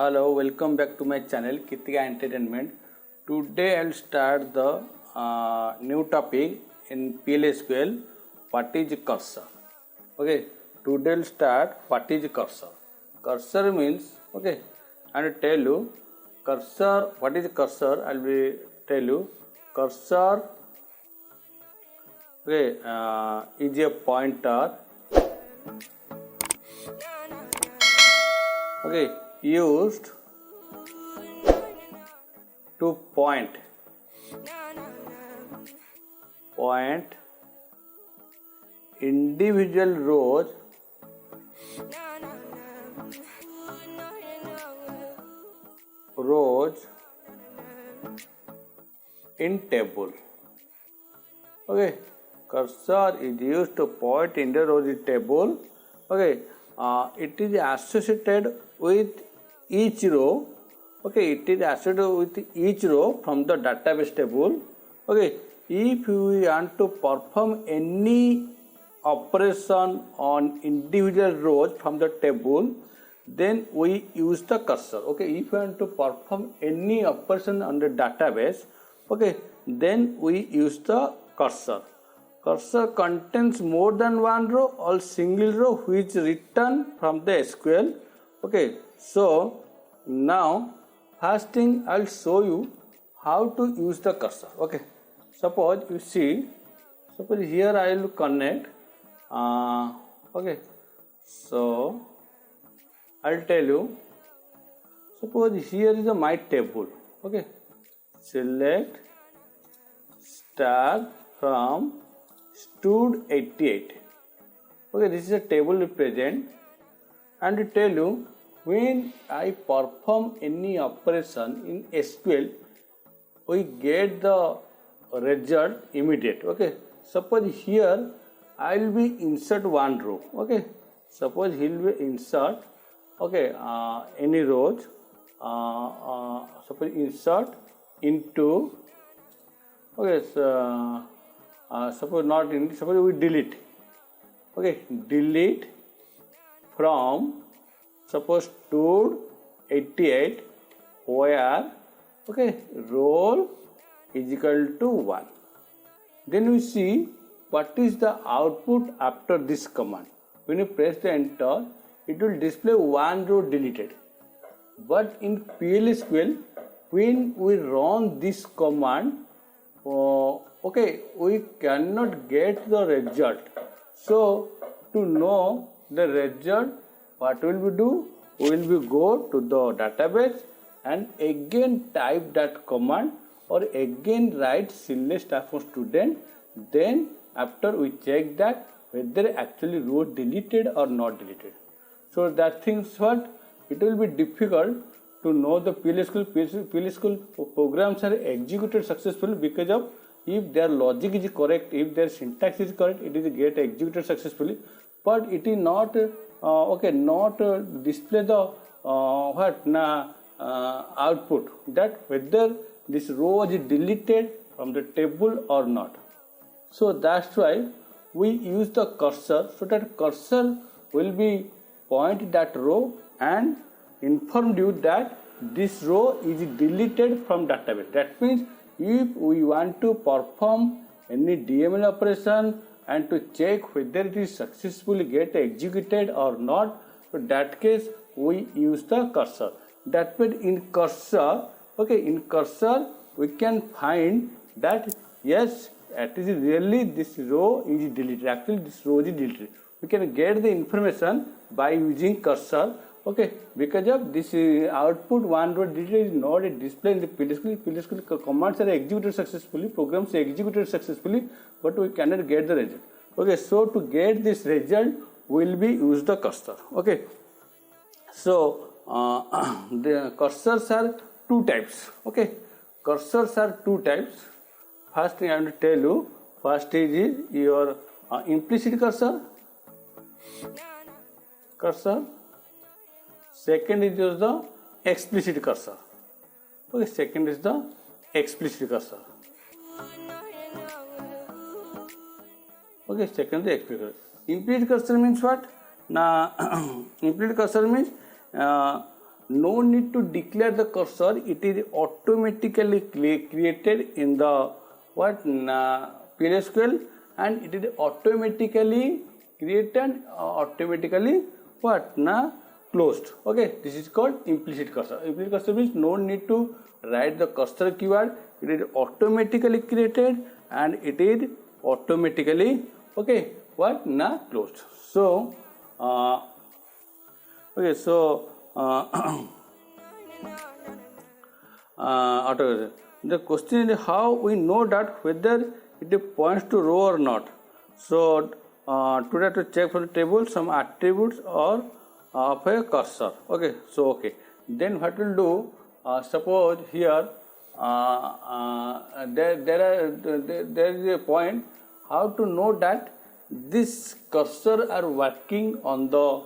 Hello, welcome back to my channel Kitika Entertainment. Today I'll start the new topic in PLSQL. What is cursor? Okay, today I'll start what is cursor. Cursor means I'll tell you cursor. What is cursor? I'll be tell you cursor. Is a pointer. Used to point individual rows in table. Cursor is used to point individual rows in table. It is associated with each row. It is associated with each row from the database table. If we want to perform any operation on individual rows from the table, then we use the cursor. If we want to perform any operation on the database, then we use the cursor. Cursor contains more than one row or single row which return from the SQL. So now first thing I'll show you how to use the cursor. Suppose you see, suppose here I will connect. So I'll tell you. Suppose here is my table. Select start from stud 88. This is a table present, and to tell you when I perform any operation in SQL, we get the result immediate. Suppose here I will be insert one row. Suppose he will be insert any rows. Suppose insert into suppose not in, suppose we delete. Delete from suppose stud 88 where roll is equal to 1. Then we see what is the output after this command. When you press the enter, it will display one row deleted. But in PLSQL, when we run this command, we cannot get the result. So to know the result, what will we do? We will go to the database and again type that command or again write select staff from student. Then after we check that whether actually row deleted or not deleted. So that things what it will be difficult to know the PLSQL programs are executed successfully because of if their logic is correct, if their syntax is correct, it is get executed successfully. But it is not display the output that whether this row is deleted from the table or not. So that's why we use the cursor, so that cursor will be point that row and inform you that this row is deleted from database. That means if we want to perform any DML operation and to check whether it is successfully get executed or not, so that case we use the cursor. That means in cursor, we can find that yes, it is really this row is deleted. Actually, this row is deleted. We can get the information by using cursor. Because of this output one row deleted is not a display in the PLSQL commands are executed successfully, programs are executed successfully, but we cannot get the result. So to get this result, will be use the cursor. So the cursors are two types. Cursors are two types. First thing I want to tell you, first is your implicit cursor. Second is the explicit cursor. Second is the explicit cursor. Second is explicit cursor. Implicit cursor means what? Now, implicit cursor means no need to declare the cursor, it is automatically created in the what PLSQL, and it is automatically created automatically what closed. Okay, this is called implicit cursor. Implicit cursor means no need to write the cursor keyword, it is automatically created and it is automatically okay what closed. So okay, so the question is how we know that whether it points to row or not. So today to check from the table some attributes or of a cursor. Okay, so okay, then what we'll do, suppose here there is a point how to know that this cursor are working on the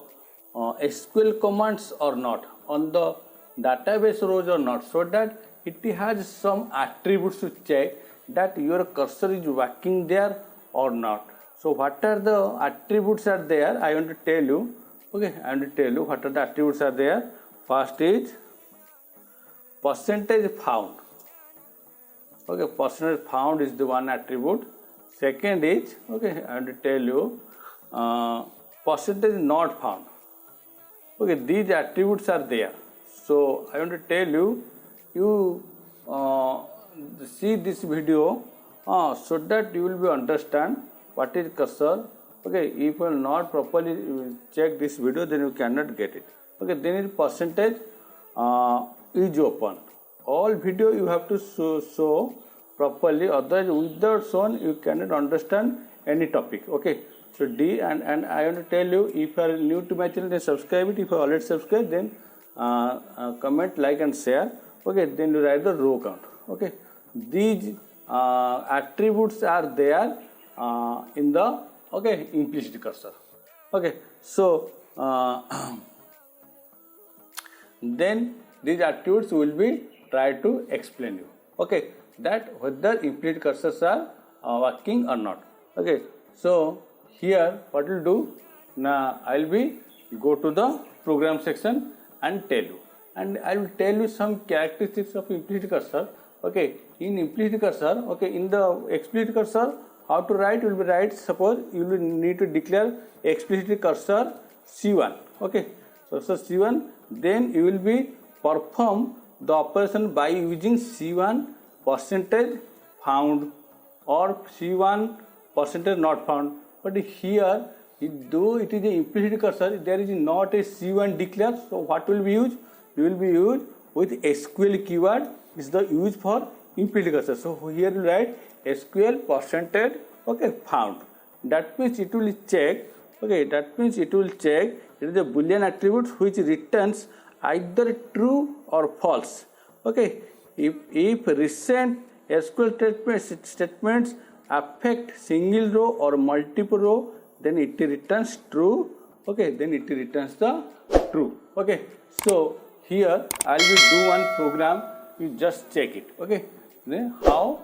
SQL commands or not, on the database rows or not, so that it has some attributes to check that your cursor is working there or not. So what are the attributes are there, I want to tell you. Okay, I want to tell you what are the attributes are there. First is percentage found. Okay, percentage found is the one attribute. Second is, okay, I want to tell you percentage not found. Okay, these attributes are there. So I want to tell you, you see this video so that you will be understand what is cursor. Okay, if you will not properly check this video, then you cannot get it. Okay, then is percentage is open. All video you have to show properly, otherwise without shown you cannot understand any topic. Okay, so D and I want to tell you, if you are new to my channel, then subscribe it. If you are already subscribed, then comment, like and share. Okay, then you write the row count. Okay, these attributes are there in the implicit cursor. Okay, so then these attributes will be try to explain you. Okay, that whether implicit cursors are working or not. Okay, so here what we'll do now, I'll be go to the program section and tell you, and I will tell you some characteristics of implicit cursor. Okay, in implicit cursor, okay, in the explicit cursor, how to write, you will be write, suppose you will need to declare explicit cursor C1. Okay, so C1, then you will be perform the operation by using C1 percentage found or C1 percentage not found. But here, though it is an implicit cursor, there is not a C1 declared. So what will be used? You will be used with SQL keyword is the use for implicit cursor. So here you write SQL percentage found. That means it will check. Okay, that means it will check. It is a Boolean attribute which returns either true or false. Okay, if recent SQL statements affect single row or multiple row, then it returns true. Okay, then it returns the true. Okay, so here I will do one program. You just check it. Okay, then how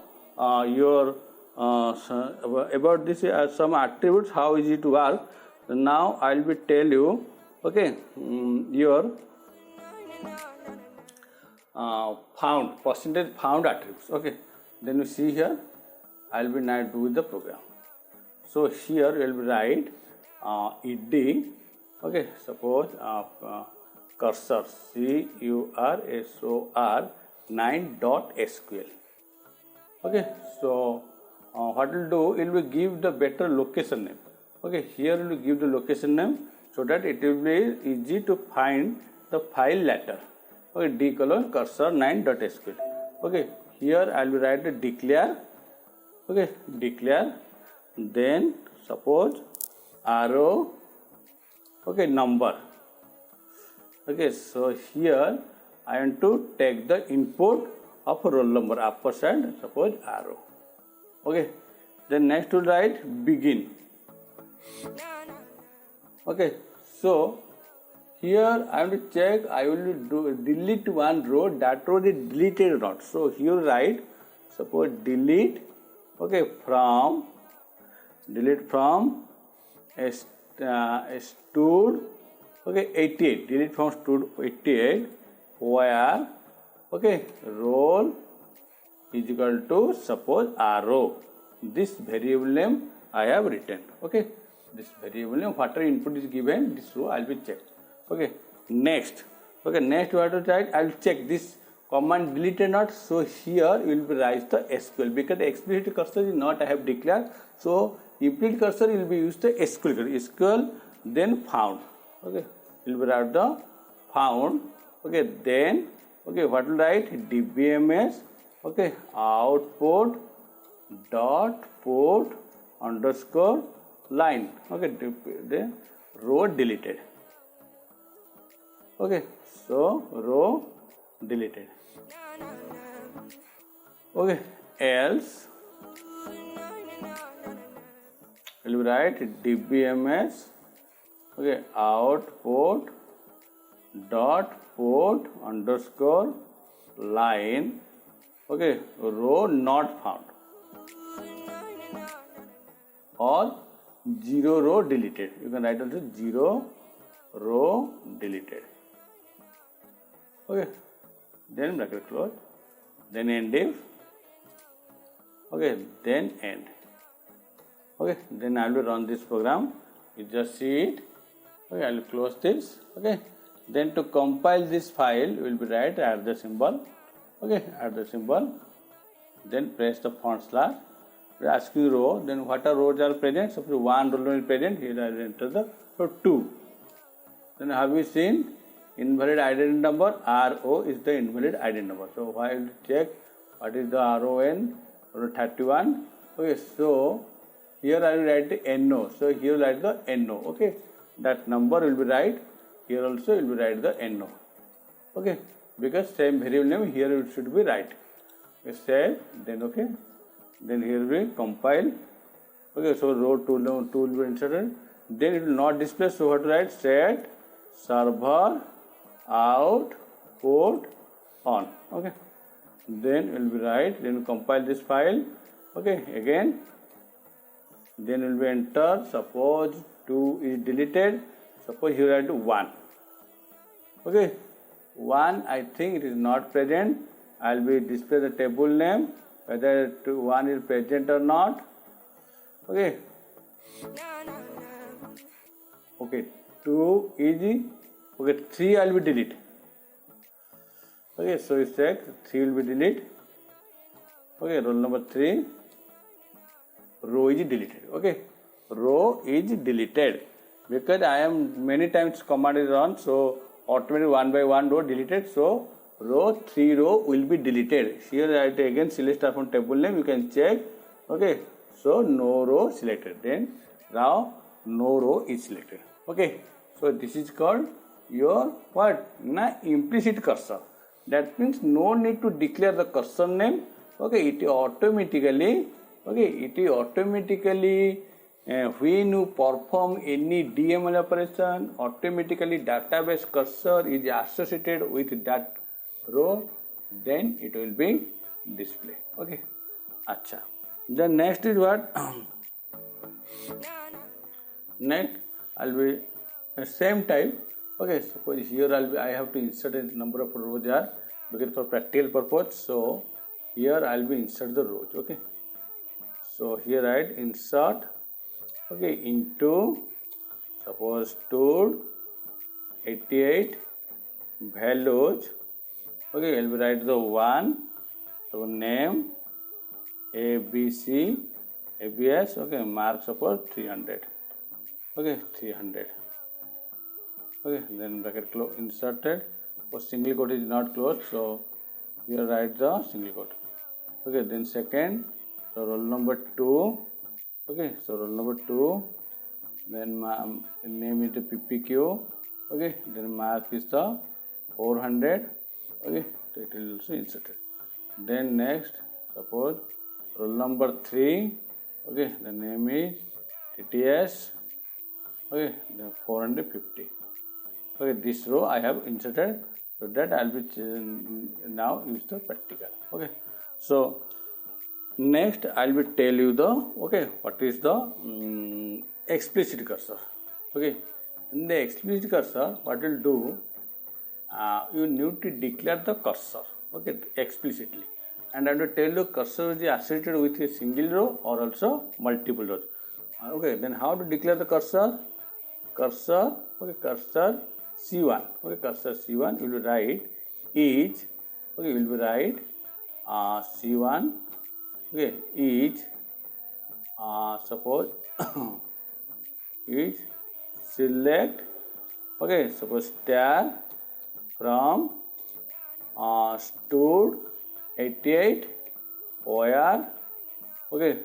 your about this some attributes, how is it work. Now I will be tell you. Okay, your found percentage found attributes. Okay, then you see here I will be now do the program. So here you will be write ed. Okay, suppose cursor cursor 9.sql. Okay, so what will do, it will give the better location name. Okay, here we will give the location name so that it will be easy to find the file later. Okay, d colon cursor 9.sql. Okay, here I will write the declare. Okay, declare, then suppose arrow, okay, number. Okay, so here I want to take the input of roll number upper side, suppose arrow. Okay, then next to write begin. Okay, so here I will check, I will delete one row, that row is deleted or not. So here write, suppose delete, okay, from stud, okay, 88, delete from stud 88, where okay roll is equal to suppose row. This variable name I have written. Okay, this variable name whatever input is given, this row I'll be checked. Okay, next. Okay, next what to write? I'll check this command deleted not. So here you will be write the SQL because the explicit cursor is not I have declared. So implicit cursor will be used the SQL then found. Okay, you will write the found. Okay, then okay what will write dbms okay output dot port underscore line. Okay, the row deleted. Okay, so row deleted. Okay, else we'll write dbms okay output dot port underscore line okay row not found or 0 row deleted. You can write also 0 row deleted. Okay, then bracket close, then end if. Okay, then end. Okay, then I will run this program. You just see it. Okay, I will close this. Okay, then to compile this file, we will be write add the symbol. Okay, add the symbol. Then press the front slash. Asking row. Then what are rows are present? Suppose one row is present. Here I will enter the so 2. Then have we seen invalid identity number? RO is the invalid identity number. So while check what is the RON or 31. Okay, so here I will write the NO. So here write the NO. Okay, that number will be right. Here also will be write the NO. Okay, because same variable name here it should be right. Okay, save. Then okay. Then here we compile. Okay, so row 2 will be inserted. Then it will not display. So what to write? Set server out port on. Okay. Then will be write. Then compile this file. Okay. Again. Then will be enter. Suppose 2 is deleted. Suppose here write 1. Okay. 1 I think it is not present. I will be display the table name. Whether 1 is present or not. Okay. Okay. 2 is okay. 3 I will be delete. Okay. So you check 3 will be delete. Okay. Roll number 3. Row is deleted. Okay. Row is deleted because I am many times command is run. So automatically 1 by 1 row deleted. So row 3 row will be deleted. Here I again select from table name. You can check. Okay, so no row selected. Then now no row is selected. Okay, so this is called your what? Implicit cursor. That means no need to declare the cursor name. Okay, it automatically. Okay, it automatically when you perform any DML operation, automatically database cursor is associated with that row, then it will be display. Okay, acha. Then next is what? Next I'll be same type. Okay, suppose here I have to insert a number of rows are because for practical purpose. So here I'll be insert the rows. Okay, so here I insert okay into suppose stored 88 values. Okay, I will write the 1. So name ABC ABS. Okay, mark suppose 300. Okay, 300. Okay, then bracket close inserted. For single quote is not closed, so here write the single quote. Okay, then second, so roll number 2. Okay, so roll number 2. Then name is the PPQ. Okay, then mark is the 400. Okay, so it will also inserted. Then next, suppose roll number 3. Okay, the name is TTS. Okay, then 450. Okay, this row I have inserted, so that I will be now use the practical. Okay, so next I will tell you the what is the explicit cursor. Okay, in the explicit cursor, what will do? you need to declare the cursor, okay, explicitly. And I will tell you cursor is associated with a single row or also multiple rows. Okay, then how to declare the cursor? Cursor, okay, cursor C1, okay, cursor C1 will write is, okay, will be write C1, okay, is suppose is select, okay, suppose star from stood 88 where, okay,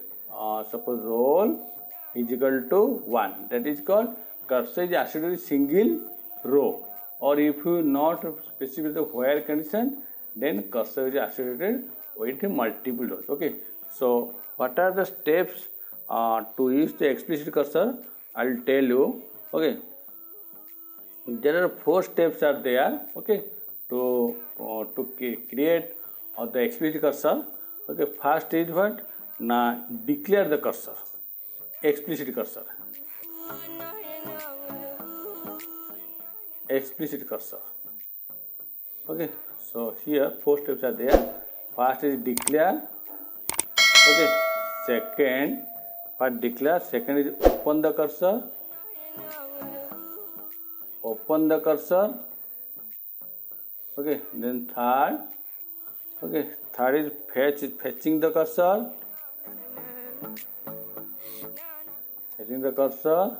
suppose roll is equal to 1. That is called cursor is associated with single row, or if you not specify the where condition, then cursor is associated with multiple rows. Okay, so what are the steps to use the explicit cursor? I will tell you. Okay, there are 4 steps are there, okay, to create the explicit cursor. Okay, first is what? Now declare the cursor, explicit cursor, explicit cursor. Okay, so here 4 steps are there. First is declare, okay, second, first declare, second is open the cursor, open the cursor, okay, then third, okay, third is fetching the cursor, fetching the cursor,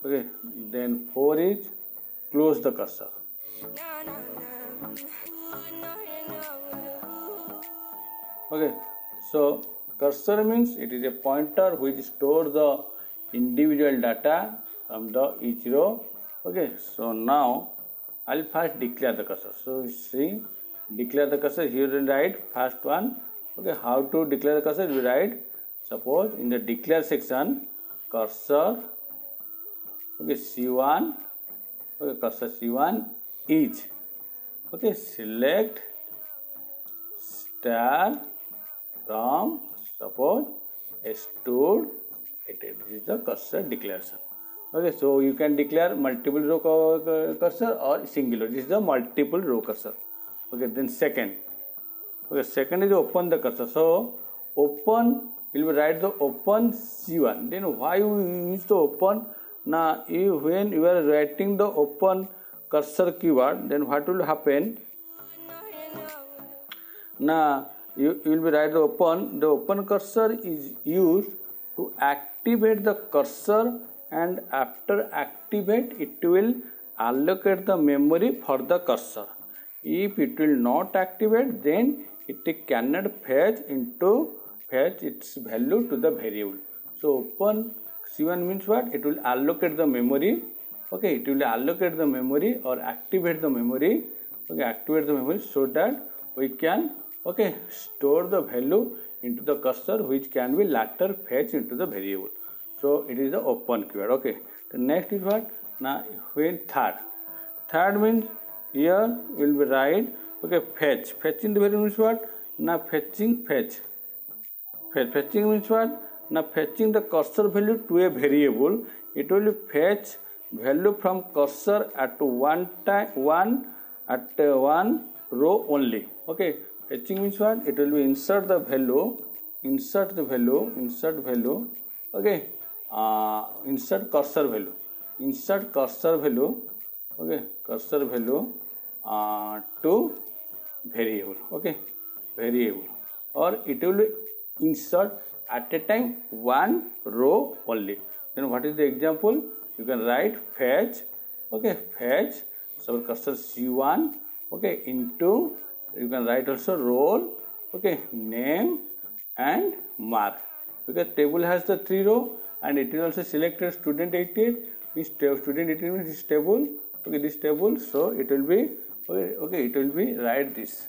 okay, then 4 is close the cursor. Okay, so cursor means it is a pointer which stores the individual data from the each row. Okay, so now I'll first declare the cursor. So see, declare the cursor, here we write first one. Okay, how to declare the cursor? We write, suppose in the declare section, cursor, okay, C1, okay, cursor C1 is, okay, select star from, suppose stood 88. This is the cursor declaration. Okay, so you can declare multiple row cursor or single row. This is the multiple row cursor. Okay, then second. Okay, second is open the cursor. So open, will be write the open C1. Then why you use the open? Now when you are writing the open cursor keyword, then what will happen? Now you will be write the open cursor is used to activate the cursor, and after activate it will allocate the memory for the cursor. If it will not activate, then it cannot fetch its value to the variable. So open C1 means what? It will allocate the memory. Okay, it will allocate the memory or activate the memory. Okay, activate the memory so that we can, okay, store the value into the cursor which can be later fetched into the variable. So it is the open keyword. Okay, the next is what? Now when third means here will be write, okay, fetch. Fetching the variable means what? Now fetching fetching means what? Now fetching the cursor value to a variable. It will fetch value from cursor at one row only. Okay, fetching means what? It will be insert value. Okay, insert cursor value. Okay, cursor value to variable. Okay, variable, or it will insert at a time one row only. Then what is the example? You can write fetch. Okay, fetch. So cursor C1. Okay, into, you can write also roll. Okay, name and mark. Because table has the 3 row and it is also selected student 88. Means student 88 means this table. Okay, this table. So it will be, okay, it will be write this.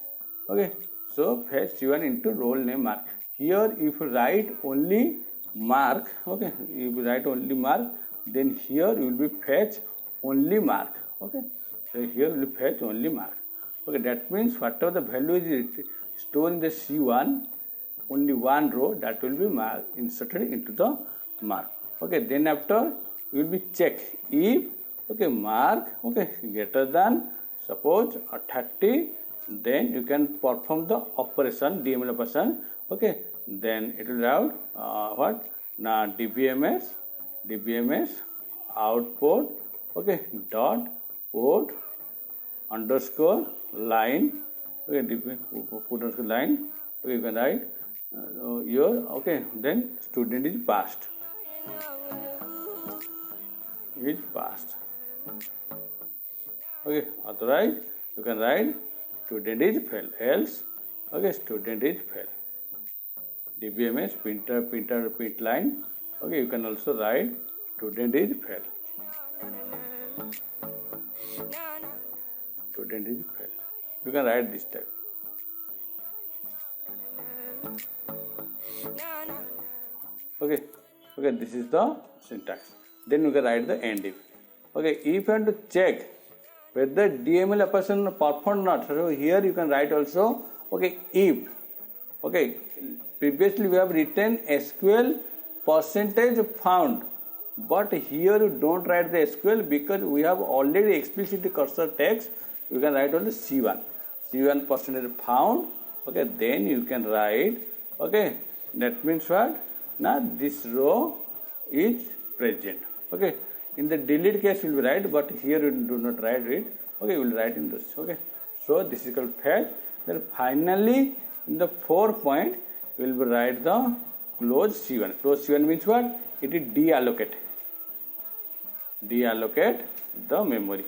Okay, so fetch C1 into roll name mark. Here if you write only mark, okay, if you write only mark, then here you will be fetch only mark. Okay, so here will be fetch only mark. Okay, that means whatever the value is stored in the C1, only one row, that will be inserted into the mark. Okay, then after you will be check if okay, mark, okay, greater than suppose 30, then you can perform the operation, DML operation, okay, then it will have what, now DBMS output, okay, dot put underscore line, okay, put underscore line, okay, you can write your, okay, then student is passed, okay, otherwise you can write student is fail, else, okay, student is fail. DBMS print line, okay, you can also write student is fail. Student is fail. You can write this type. Okay, this is the syntax. Then you can write the end if. Okay, if you want to check whether DML operation performed or not, so here you can write also, okay, if. Okay, previously we have written SQL percentage found, but here you don't write the SQL because we have already explicit cursor text. You can write only C1 percentage found, okay, then you can write, okay, that means what, now this row is present, okay, in the delete case you will write, but here you do not write it, okay, you will write in this, okay, so this is called fetch. Then finally in the 4 point you will write the close C1 means what, it is deallocate the memory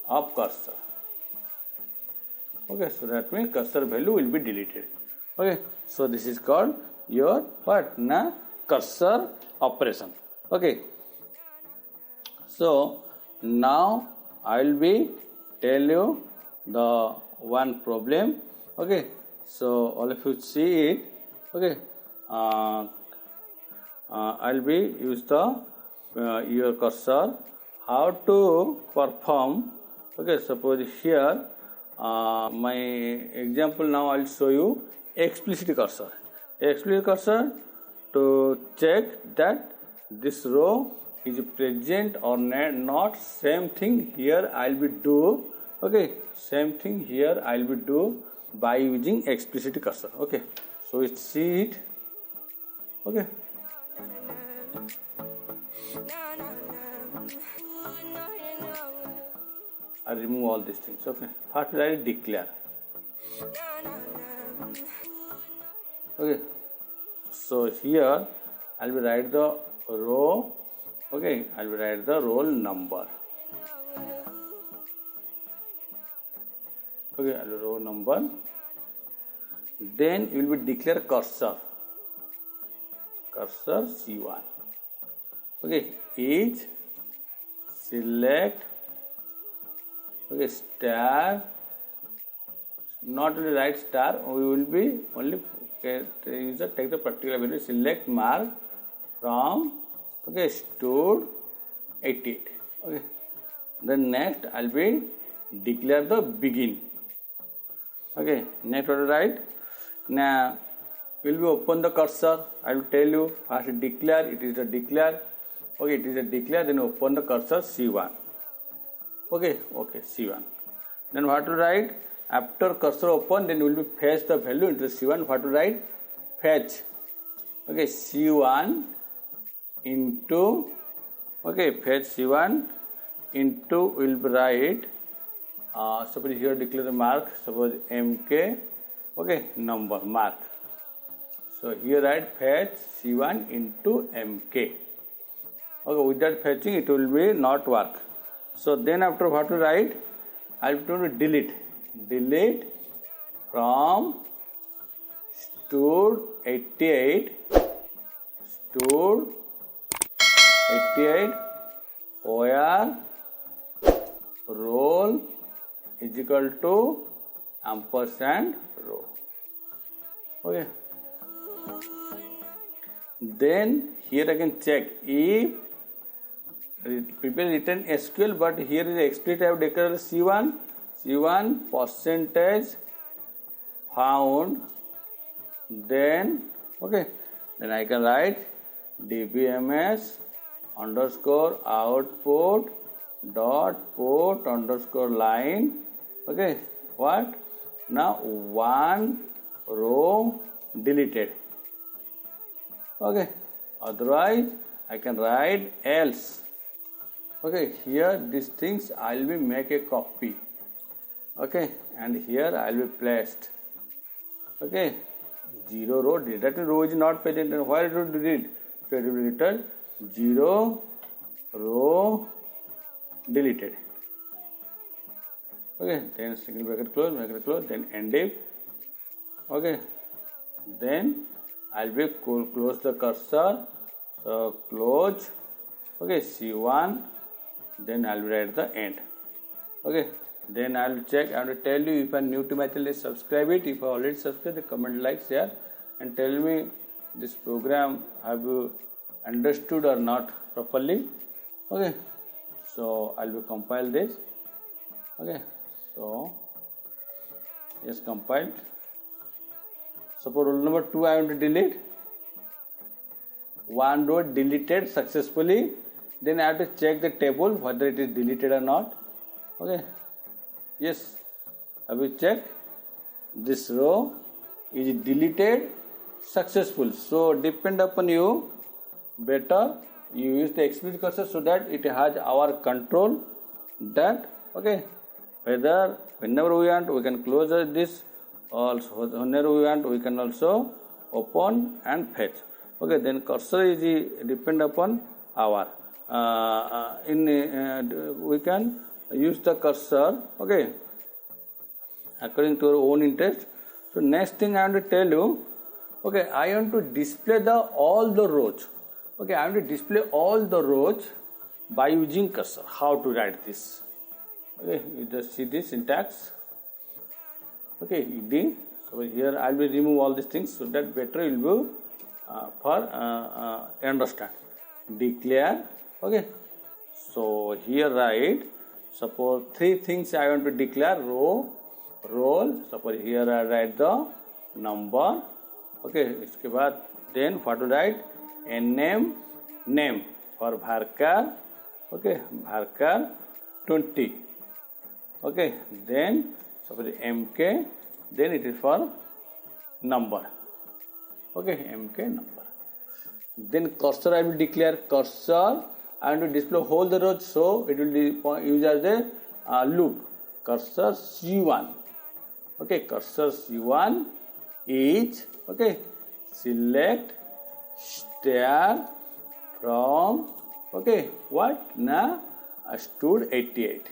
of cursor, okay, so that means cursor value will be deleted, okay, so this is called your what, na cursor operation, okay. So now I will be tell you the one problem, okay, so all of you see it, okay, I'll be use the your cursor how to perform, okay, suppose here my example, now I'll show you explicit cursor to check that this row is present or not. Same thing here I'll be do, okay, same thing here I'll be do by using explicit cursor, okay, so we see it, okay. I remove all these things, okay. First I declare, okay, so here I'll be write the row, okay, I'll be write the roll number, okay, I'll row number, then you will be declare cursor C1, okay, is select, okay, star, not only write star, we will be only user take the particular value, select mark from, okay, stored 88, okay, then next I'll be declare the begin, okay, next what to write, now will be open the cursor, I will tell you first declare, it is the declare, okay, it is a declare, then open the cursor C1, okay, C1, then what to write, after cursor open, then we will be fetch the value into C1, what to write, fetch, okay, C1 into, okay, fetch C1 into, will be write, suppose here declare the mark, suppose MK, okay, number mark, so here write fetch C1 into MK, okay, without fetching it will be not work, so then after what to write, I will to delete from stored 88 where roll is equal to ampersand row, okay, then here I can check if people written SQL, but here is explicit I have declared C1 percentage found, then okay, then I can write dbms underscore output dot port underscore line. Okay, what? Now one row deleted. Okay, otherwise I can write else. Okay, here these things I will be make a copy. Okay, and here I will be placed. Okay, 0 row delete. That row is not present. And why it will delete? So it will be written 0 row deleted. Okay, then single bracket close, then end if. Okay, then I'll be close the cursor. So close. Okay, C1. Then I'll write the end. Okay, then I'll check. I will tell you if you are new to my channel, subscribe it. If you already subscribed, comment, like, share, and tell me this program have you understood or not properly. Okay, so I'll be compile this. Okay, so yes, compiled. Suppose roll number 2 I want to delete. One row deleted successfully. Then I have to check the table whether it is deleted or not. Okay. Yes. I will check. This row is deleted successful. So depend upon you. Better you use the explicit cursor so that it has our control. That okay. Whenever we want we can close this. Also whenever we want we can also open and fetch. Okay. Then cursor is depend upon our. We can use the cursor, okay, according to your own interest. So next thing I want to tell you, okay, I want to display all the rows. Okay, I want to display all the rows by using cursor. How to write this? Okay, you just see this syntax. Okay, ed. So here I will remove all these things so that better will be for understand. Declare. Okay, so here write, suppose 3 things I want to declare: row, role. Suppose here I write the number. Okay, इसके बाद then what to write? name, name for varchar. Okay, varchar 20. Okay, then suppose mk, then it is for number. Okay, mk number. Then cursor I will declare cursor. I want to display whole the rows, so it will be used as a loop. Cursor C1. Okay, cursor C1 is okay. Select star from okay what na stood 88.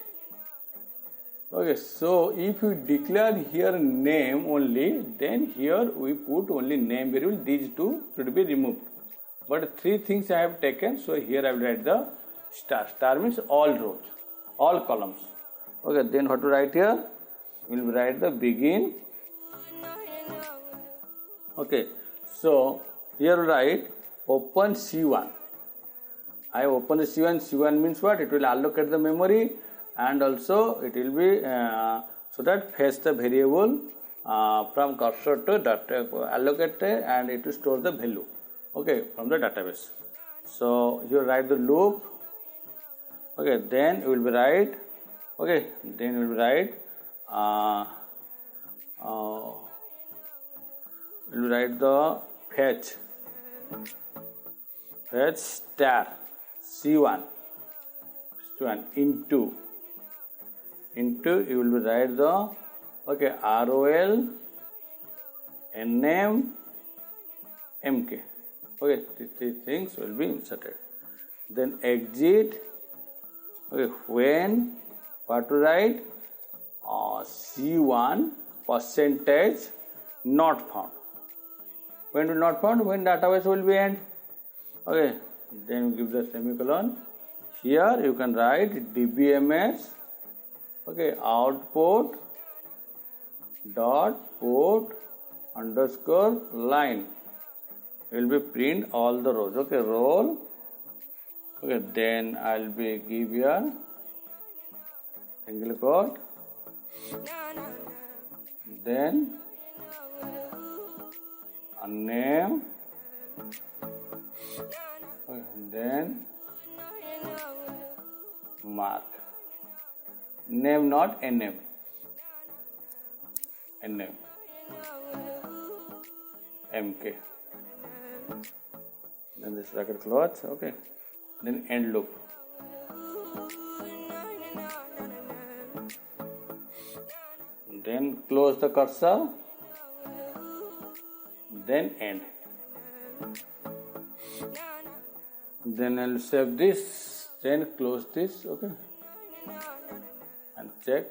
Okay, so if you declare here name only, then here we put only name variable. These two should be removed. But 3 things I have taken, so here I will write the star. Star means all rows, all columns. Okay, then what to write here? We will write the begin. Okay, so here write open C1. I open the C1. C1 means what? It will allocate the memory and also it will be so that fetch the variable from cursor to data allocated and it will store the value. Okay, from the database. So here write the loop. Okay, then you will be write. Okay, then you will write. You will write the fetch. Fetch star C1. C1 into you will be write the okay ROL name MK. Okay, these 3 things will be inserted. Then exit. Okay, when what to write? C1 percentage not found. When will not found? When database will be end. Okay, then give the semicolon. Here you can write dbms. Okay, output dot port underscore line. Will be print all the rows. Okay, roll. Okay, then I'll be give here single quote. Then a name Okay. Then mark. Name, not a name. A name. MK. Then this bracket close. Okay. Then end loop. Then close the cursor. Then end. Then I'll save this. Then close this. Okay. And check.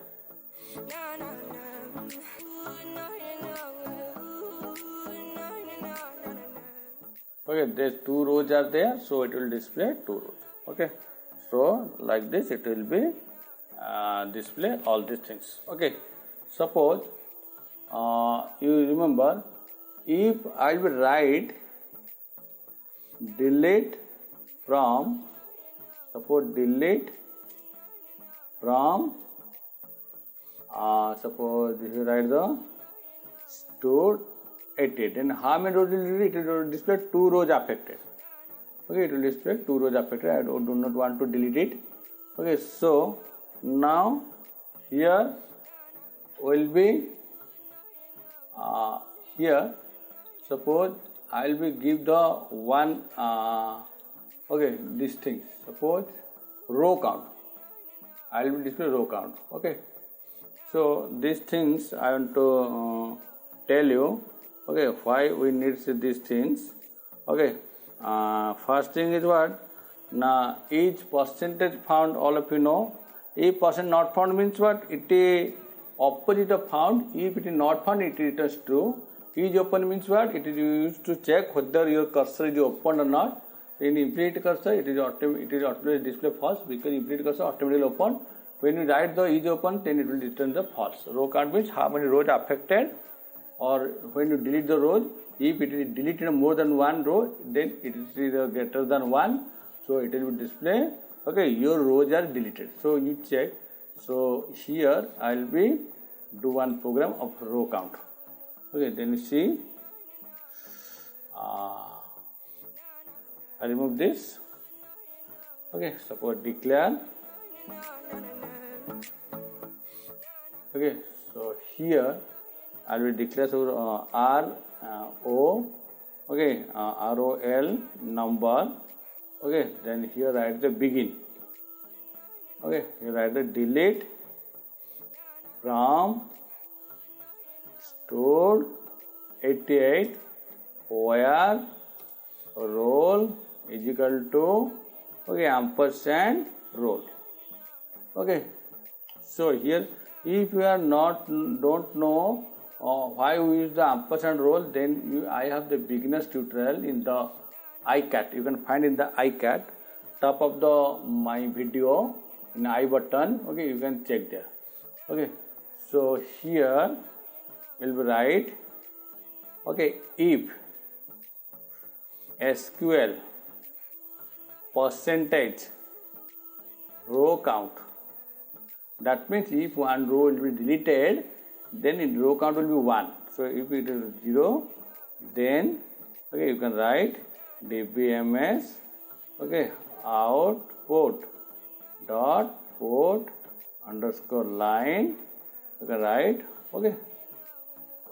Okay, there's 2 rows are there, so it will display 2 rows. Okay, so like this it will be display all these things. Okay, suppose you remember, if I will write delete from, suppose delete from, suppose if you write the store 88, then how many rows will it will display 2 rows affected. Okay, it will display 2 rows affected. I do not want to delete it. Okay, so now here will be here, suppose I will be give the one okay, this thing, suppose row count, I will display row count. Okay, so these things I want to tell you. Okay, why we need these things. Okay, first thing is what? Now each percentage found, all of you know. If percent not found means what? It is opposite of found. If it is not found, it returns true. Is open means what? It is used to check whether your cursor is open or not. In implicit cursor, it is automatically display false because implicit cursor automatically open. When you write the is open, then it will return the false. Row count means how many rows affected. Or when you delete the rows, if it is deleted more than 1 row, then it is greater than 1, so it will display, okay, your rows are deleted. So you check. So here I will be do one program of row count. Okay, then you see, I remove this. Okay, suppose declare. Okay, so here I will declare RO, okay, ROL number. Okay, then here write the begin. Okay, here write the delete from store 88 where roll is equal to, okay, ampersand roll. Okay, so here if you are don't know why we use the ampersand roll, then I have the beginner's tutorial in the iCat. You can find in the iCat top of the my video in I button. Okay, you can check there. Okay, so here will be write, okay, if SQL percentage row count, that means if one row will be deleted, then in row count will be 1. So if it is 0, then okay, you can write dbms, okay, output dot port underscore line, you can write, okay,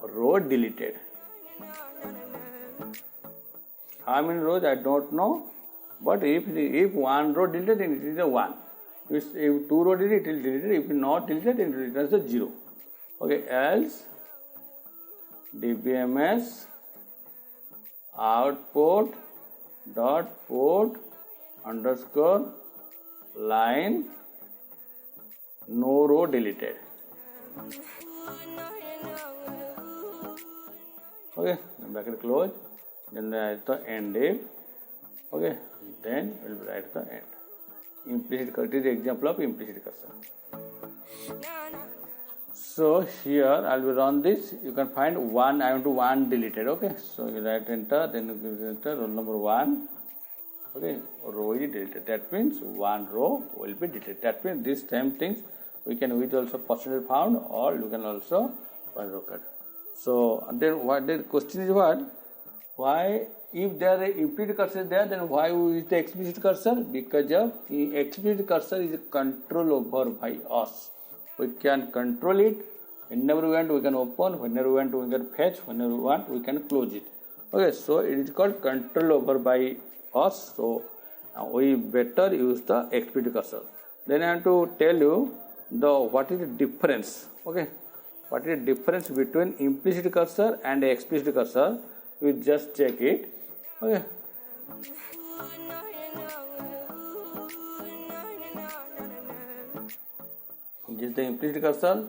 row deleted. How many rows I don't know, but if one row deleted, then it is a 1. If 2 row deleted, it will deleted. If not deleted, then it returns the 0. Okay, else dbms output dot port underscore line no row deleted. Okay, then bracket close, then write the end if. Okay, then we will write the end. Implicit cursor, it is the example of implicit cursor. So here I will run this. You can find 1. I want to 1 deleted. Okay, so you write enter, then you give enter roll number 1. Okay, row is deleted. That means 1 row will be deleted. That means these same things we can use also percentage found, or you can also one row cut. So then what the question is what? Why if there is implicit cursor there, then why we use the explicit cursor? Because of explicit cursor is control over by us. We can control it. Whenever we want, we can open. Whenever we want, we can fetch. Whenever we want, we can close it. Okay, so it is called control over by us. So we better use the explicit cursor. Then I have to tell you what is the difference. Okay, what is the difference between implicit cursor and explicit cursor? We just check it. Okay. This is the implicit cursor.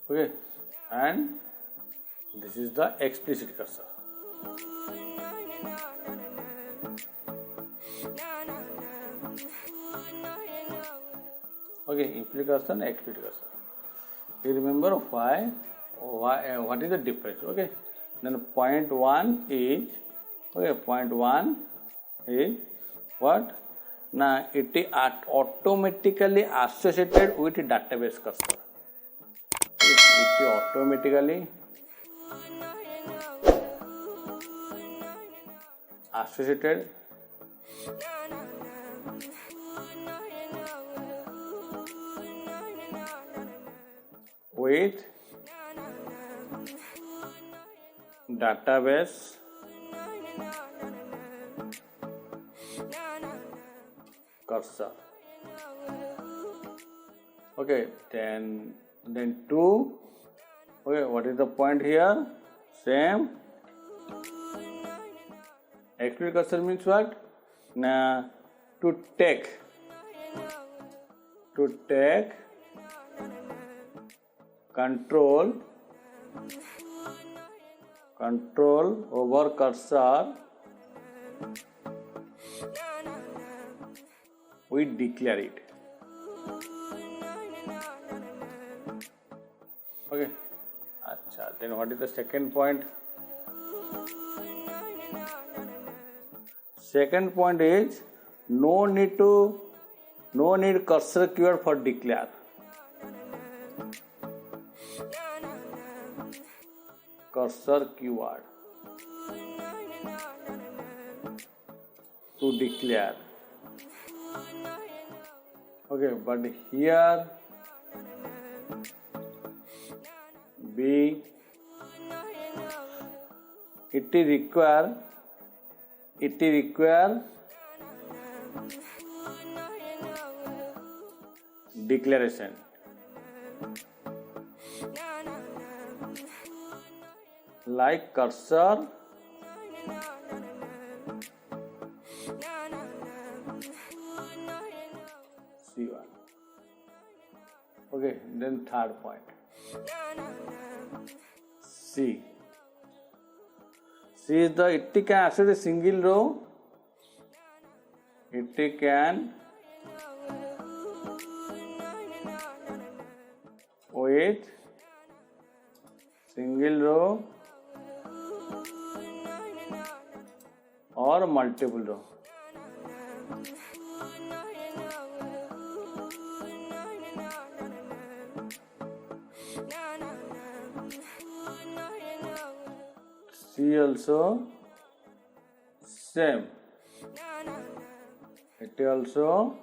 Okay, and this is the explicit cursor. Okay, implicit cursor and explicit cursor. You remember why what is the difference? Okay, then point 1 is point 1 is what? Now it is automatically associated with database cursor. It is automatically associated with database cursor. Okay, then 2. Okay, what is the point here? Same. Explicit cursor means what? Now, to take control over cursor, we declare it. Okay. Acha. Then what is the second point? Second point is no need cursor keyword for declare. Cursor keyword to declare. Okay, but here B it require declaration. Like cursor C1. Okay, then third point. C is the it can associate a single row. It can with single row or multiple row. C also same. It also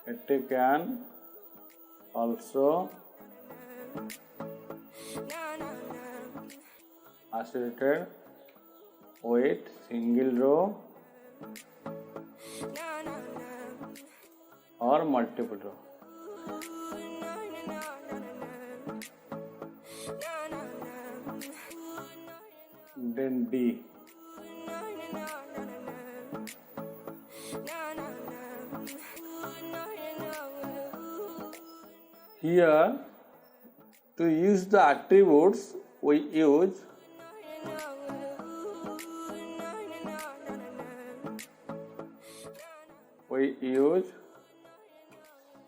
it can also associated with single row or multiple row. Then D. Here, to use the attributes, we use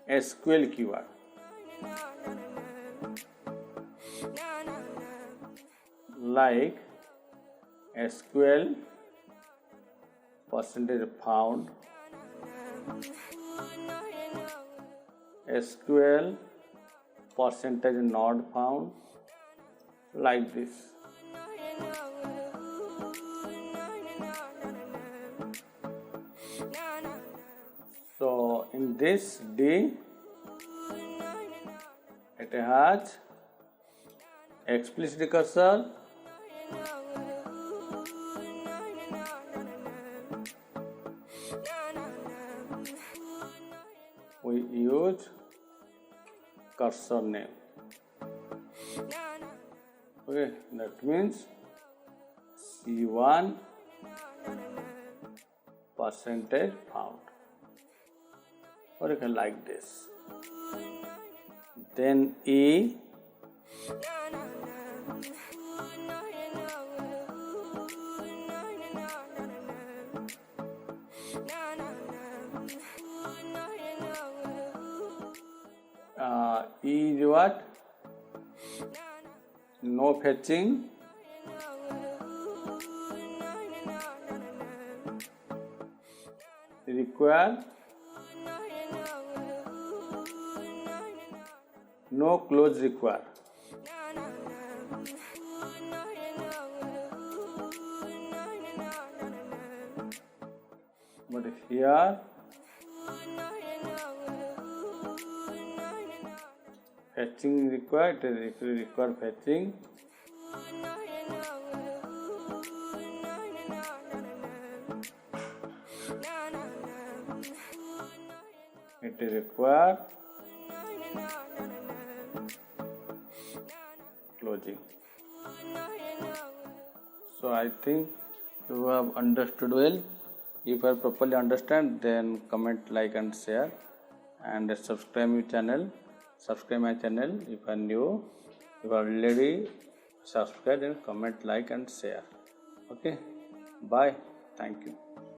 SQL keyword. Like SQL %found SQL percentage not found, like this. So in this D, it has explicit recursor, we use cursor name. Okay, that means C1 percentage found, or you can like this. Then E, E is what? No fetching, require, no close require. But here fetching required, it will require fetching. It will require closing. So I think you have understood well. If you properly understand, then comment, like and share, and subscribe my channel. Subscribe my channel if you are new. If you are already subscribed, then comment, like and share. Okay, bye. Thank you.